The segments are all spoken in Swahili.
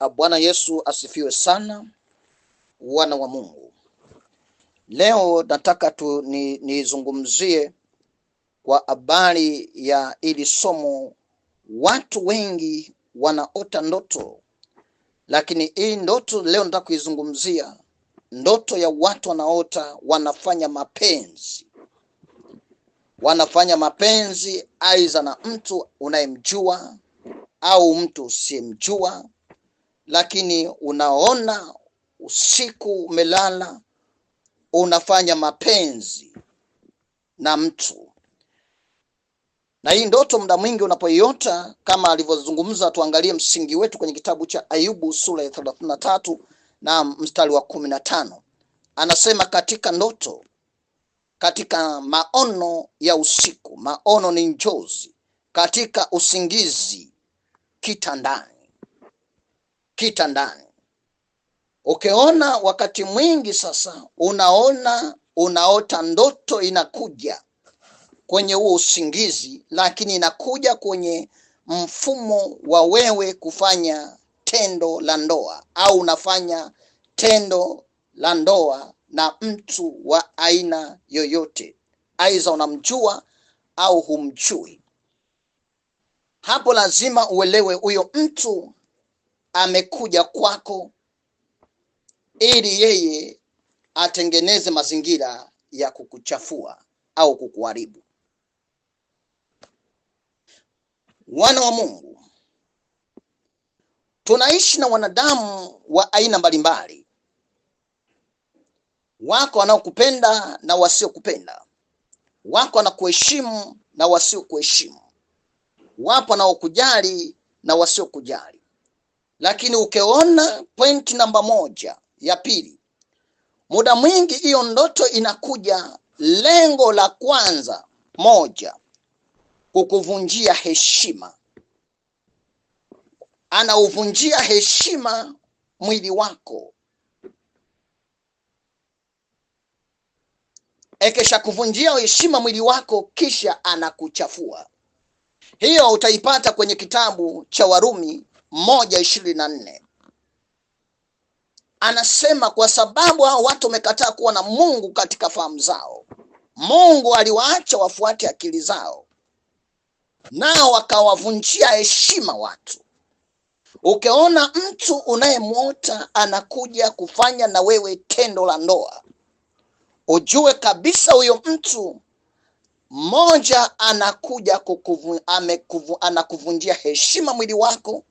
Bwana Yesu asifiwe sana, wana wa Mungu. Leo nataka nizungumzie kwa habari ya ili somo. Watu wengi wanaota ndoto, lakini hii ndoto leo nataka kuizungumzia ndoto ya watu wanaota wanafanya mapenzi. Wanafanya mapenzi aidha na mtu unayemjua au mtu usiyemjua, lakini unaona usiku umelala unafanya mapenzi na mtu. Na hii ndoto muda mwingi unapoiota, kama alivyozungumza, tuangalie msingi wetu kwenye kitabu cha Ayubu sura ya 33 na mstari wa 15. Anasema katika ndoto, katika maono ya usiku, maono ni njozi, katika usingizi kitandani. Ukiona wakati mwingi sasa unaota ndoto inakuja kwenye huo usingizi, lakini inakuja kwenye mfumo wa wewe kufanya tendo la ndoa, au unafanya tendo la ndoa na mtu wa aina yoyote, aidha unamjua au humjui. Hapo lazima uelewe huyo mtu amekuja kwako ili yeye atengeneze mazingira ya kukuchafua au kukuharibu. Wana wa Mungu, tunaishi na wanadamu wa aina mbalimbali. Wako wanaokupenda na wasiokupenda, wako wanakuheshimu na wasiokuheshimu, wapo wanaokujali na wasiokujali. Lakini ukiona point namba moja ya pili, muda mwingi hiyo ndoto inakuja, lengo la kwanza moja, kukuvunjia heshima. Anauvunjia heshima mwili wako. Ekesha kuvunjia heshima mwili wako, kisha anakuchafua. Hiyo utaipata kwenye kitabu cha Warumi 1:24. Anasema kwa sababu hao watu wamekataa kuwa na Mungu katika fahamu zao, Mungu aliwaacha wafuate akili zao, nao wakawavunjia heshima watu. Ukiona mtu unayemwota anakuja kufanya na wewe tendo la ndoa, ujue kabisa huyo mtu mmoja anakuja anakuvunjia heshima mwili wako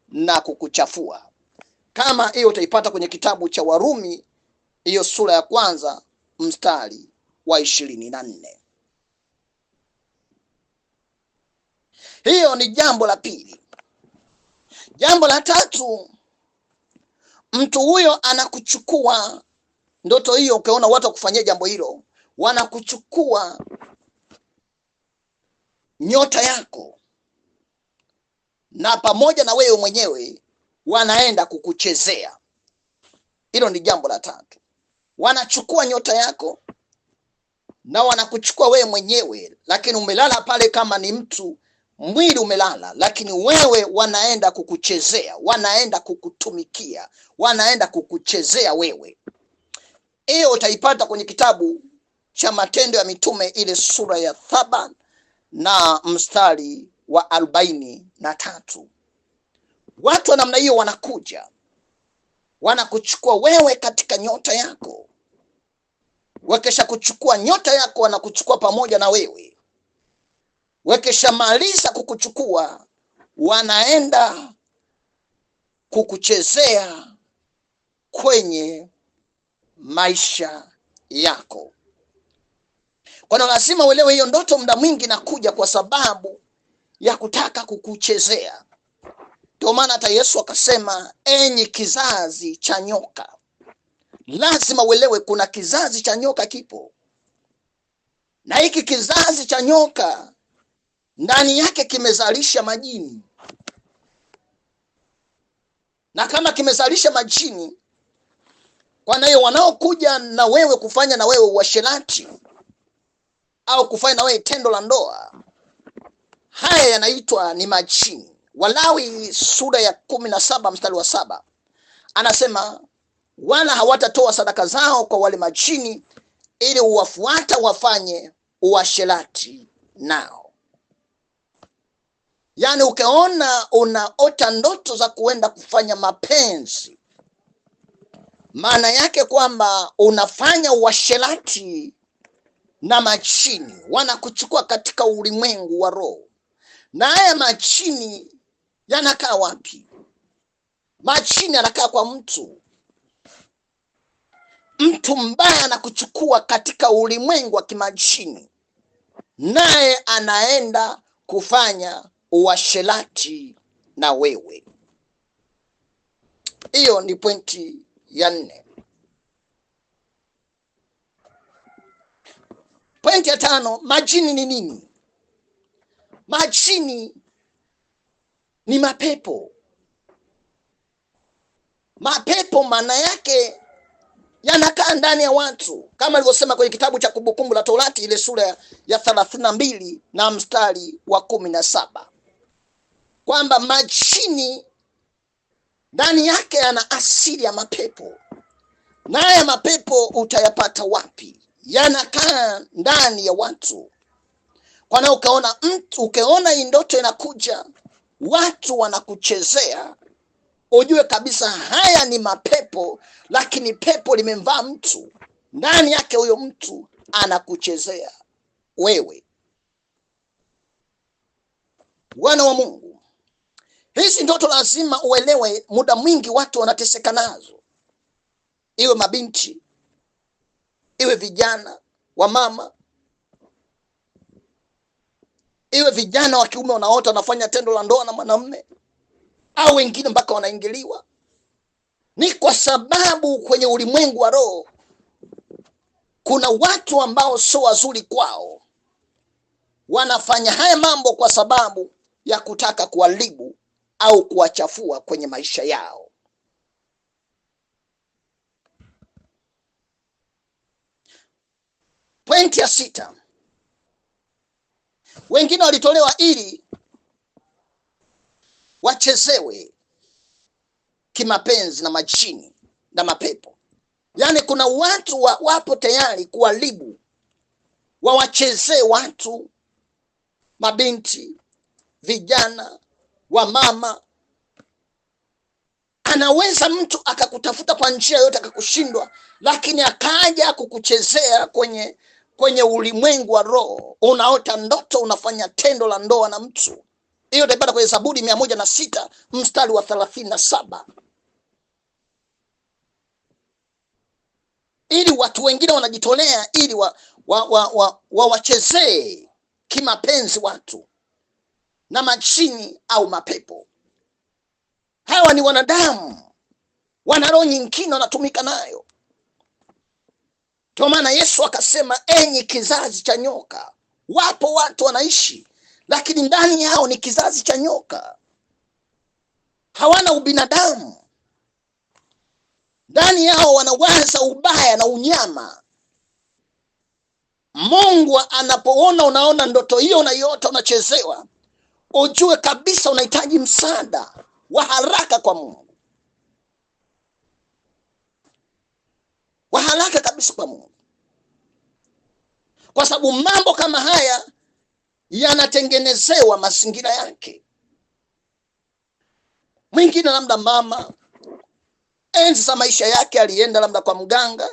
na kukuchafua. Kama hiyo utaipata kwenye kitabu cha Warumi, hiyo sura ya 1 mstari wa 24. Hiyo ni jambo la pili. Jambo la tatu, mtu huyo anakuchukua. Ndoto hiyo ukiona watu wakufanyia jambo hilo, wanakuchukua nyota yako, na pamoja na wewe mwenyewe wanaenda kukuchezea. Hilo ni jambo la tatu. Wanachukua nyota yako na wanakuchukua wewe mwenyewe, lakini umelala pale kama ni mtu, mwili umelala, lakini wewe wanaenda kukuchezea, wanaenda kukutumikia, wanaenda kukuchezea wewe. Hiyo utaipata kwenye kitabu cha Matendo ya Mitume, ile sura ya 7 na mstari wa 43. Watu wa namna hiyo wanakuja, wanakuchukua wewe katika nyota yako. Wakesha kuchukua nyota yako, wanakuchukua pamoja na wewe. Wakesha maliza kukuchukua, wanaenda kukuchezea kwenye maisha yako. Kwa hiyo lazima uelewe hiyo ndoto muda mwingi nakuja kwa sababu ya kutaka kukuchezea. Ndio maana hata Yesu akasema, enyi kizazi cha nyoka. Lazima uelewe kuna kizazi cha nyoka kipo. Na hiki kizazi cha nyoka ndani yake kimezalisha majini. Na kama kimezalisha majini, kwa hiyo wanaokuja na wewe kufanya na wewe uasherati au kufanya na wewe tendo la ndoa, haya yanaitwa ni majini. Walawi sura ya 17 mstari wa 7 anasema, wala hawatatoa sadaka zao kwa wale majini, ili uwafuata wafanye uasherati nao. Yaani ukiona unaota ndoto za kuenda kufanya mapenzi, maana yake kwamba unafanya uasherati na majini. Wanakuchukua katika ulimwengu wa roho. Na haya majini yanakaa wapi? Majini anakaa kwa mtu. Mtu mbaya anakuchukua katika ulimwengu wa kimajini, naye anaenda kufanya uasherati na wewe. Hiyo ni pointi ya 4. Pointi ya 5, majini ni nini? Majini ni mapepo. Mapepo maana yake yanakaa ndani ya watu, kama alivyosema kwenye kitabu cha Kumbukumbu la Torati ile sura ya 32 na mstari wa 17, kwamba majini ndani yake yana asili ya mapepo. Na haya mapepo utayapata wapi? Yanakaa ndani ya watu. Kwa na ukiona hii ndoto inakuja, watu wanakuchezea, ujue kabisa haya ni mapepo, lakini pepo limemvaa mtu. Ndani yake huyo mtu anakuchezea wewe. Wana wa Mungu, hizi ndoto lazima uelewe, muda mwingi watu wanateseka nazo. Iwe mabinti, iwe vijana wa mama, iwe vijana wa kiume wanaota wanafanya tendo la ndoa na mwanamume, au wengine mpaka wanaingiliwa. Ni kwa sababu kwenye ulimwengu wa roho kuna watu ambao sio wazuri kwao, wanafanya haya mambo kwa sababu ya kutaka kuharibu au kuwachafua kwenye maisha yao. Pointi ya 6, wengine walitolewa ili wachezewe kimapenzi na majini na mapepo. Yaani kuna watu wapo tayari kuharibu, wawachezee watu, mabinti, vijana, wa mama. Anaweza mtu akakutafuta kwa njia yote akakushindwa, lakini akaja kukuchezea kwenye ulimwengu wa roho. Unaota ndoto unafanya tendo la ndoa na mtu. Hiyo utaipata kwenye Zaburi 106 mstari wa 37. Ili watu wengine wanajitolea ili wawachezee kimapenzi watu na majini au mapepo. Hawa ni wanadamu, wana roho nyingine wanatumika nayo. Kwa maana Yesu akasema, enyi kizazi cha nyoka. Wapo watu wanaishi, lakini ndani yao ni kizazi cha nyoka. Hawana ubinadamu. Ndani yao wanawaza ubaya na unyama. Mungu anapoona unaona ndoto hiyo unaiota unachezewa, ujue kabisa unahitaji msaada wa haraka kwa Mungu. Wa haraka kabisa kwa Mungu. Kwa sababu mambo kama haya yanatengenezewa mazingira yake. Mwingine labda mama enzi za maisha yake alienda labda kwa mganga,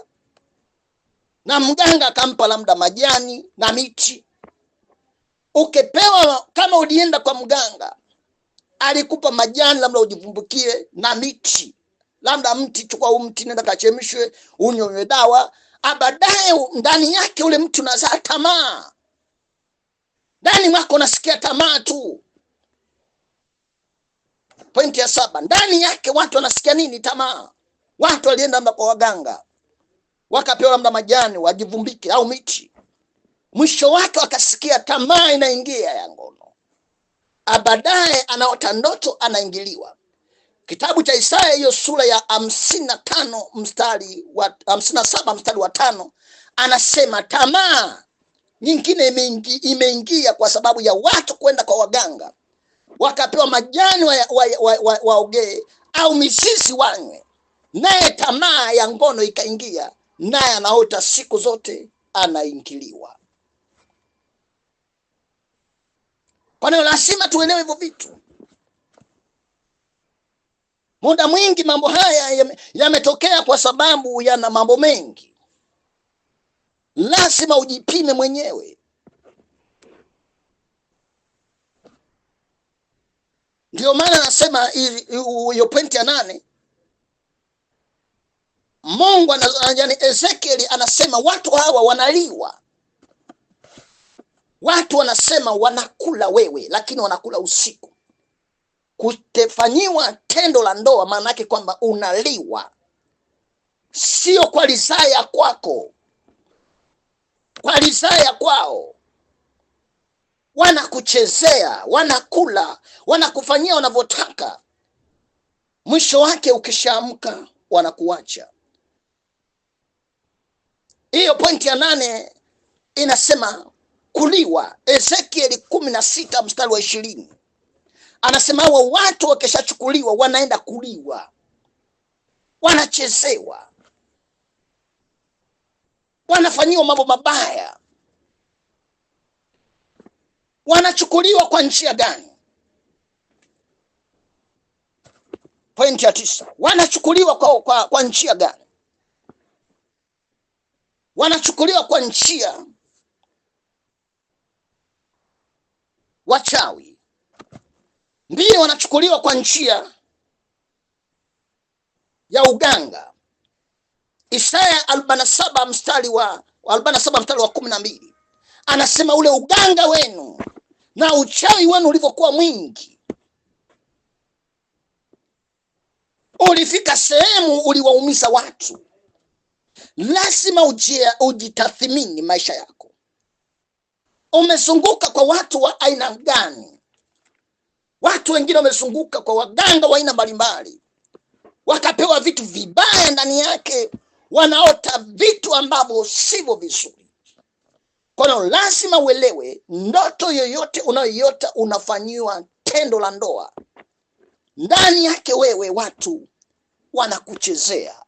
na mganga akampa labda majani na miti. Ukipewa, kama ulienda kwa mganga alikupa majani labda ujivumbukie na miti, labda mti, chukua huu mti nenda kachemshwe unywe dawa, baadaye ndani yake ule mtu unazaa tamaa. Ndani mwako unasikia tamaa tu. Pointi ya 7, ndani yake watu wanasikia nini? Tamaa. Watu walienda labda kwa waganga, wakapewa labda majani wajivumbike au miti, mwisho wake wakasikia tamaa inaingia ya ngono. Baadaye anaota ndoto, anaingiliwa. Kitabu cha Isaya hiyo sura ya 55 mstari wa 57 mstari wa 5 anasema tamaa nyingine imeingia kwa sababu ya watu kwenda kwa waganga. wakapewa majani waogee au mizizi wanywe, naye tamaa ya ngono ikaingia, naye anaota siku zote anaingiliwa. Kwa hiyo lazima tuelewe hivyo vitu. Muda mwingi mambo haya yametokea kwa sababu yana mambo mengi. Lazima ujipime mwenyewe. Ndio maana nasema hiyo pointi ya 8, Mungu yani Ezekiel anasema watu hawa wanaliwa. Watu wanasema wanakula wewe, lakini wanakula usiku. Kutefanyiwa tendo la ndoa maana yake kwamba unaliwa, sio kwa ridhaa ya kwako, kwa ridhaa ya kwao. Wanakuchezea, wanakula, wanakufanyia wanavyotaka. Mwisho wake ukishaamka wanakuacha. Hiyo pointi ya 8 inasema kuliwa. Ezekiel 16 mstari wa 20 anasema hawa watu wakishachukuliwa wanaenda kuliwa, wanachezewa, wanafanyiwa mambo mabaya. Wanachukuliwa kwa njia gani? Pointi ya 9, wanachukuliwa kwa njia gani? Wanachukuliwa kwa njia wachawi. Ndio, wanachukuliwa kwa njia ya uganga. Isaya 47 mstari wa 12 anasema ule uganga wenu na uchawi wenu ulivyokuwa mwingi, ulifika sehemu uliwaumiza watu. Lazima ujitathmini maisha yako. Umezunguka kwa watu wa aina gani? Watu wengine wamezunguka kwa waganga wa aina mbalimbali, wakapewa vitu vibaya ndani yake, wanaota vitu ambavyo sivyo vizuri. Kwa hiyo lazima uelewe, ndoto yoyote unayoiota unafanyiwa tendo la ndoa, ndani yake wewe watu wanakuchezea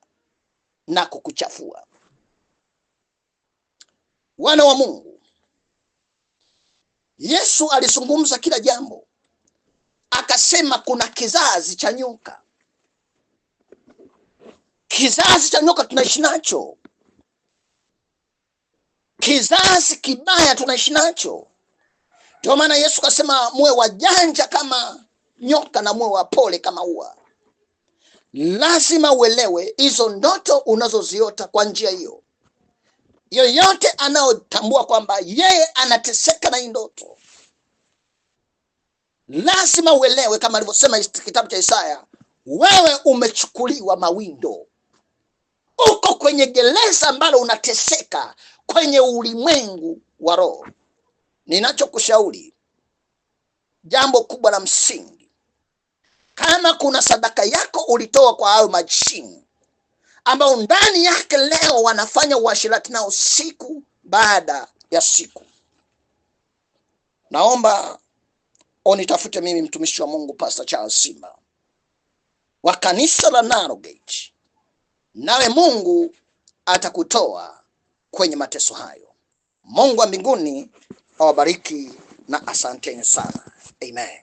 na kukuchafua. Wana wa Mungu, Yesu alizungumza kila jambo, akasema kuna kizazi cha nyoka. Kizazi cha nyoka tunaishi nacho. Kizazi kibaya tunaishi nacho. Ndio maana Yesu kasema muwe wajanja kama nyoka na muwe wapole kama ua. Lazima uelewe hizo ndoto unazoziota kwa njia hiyo. Yoyote anaotambua kwamba yeye anateseka na ndoto, lazima uelewe kama alivyosema kitabu cha Isaya, wewe umechukuliwa mawindo. Uko kwenye gereza ambalo unateseka kwenye ulimwengu wa roho. Ninachokushauri, jambo kubwa la msingi, kama kuna sadaka yako ulitoa kwa hao majini ambao ndani yake leo wanafanya uasherati nao siku baada ya siku, naomba unitafute mimi, mtumishi wa Mungu Pastor Charles Simba wa kanisa la Narrow Gate, nawe Mungu atakutoa kwenye mateso hayo. Mungu wa mbinguni awabariki na asanteni sana. Amen.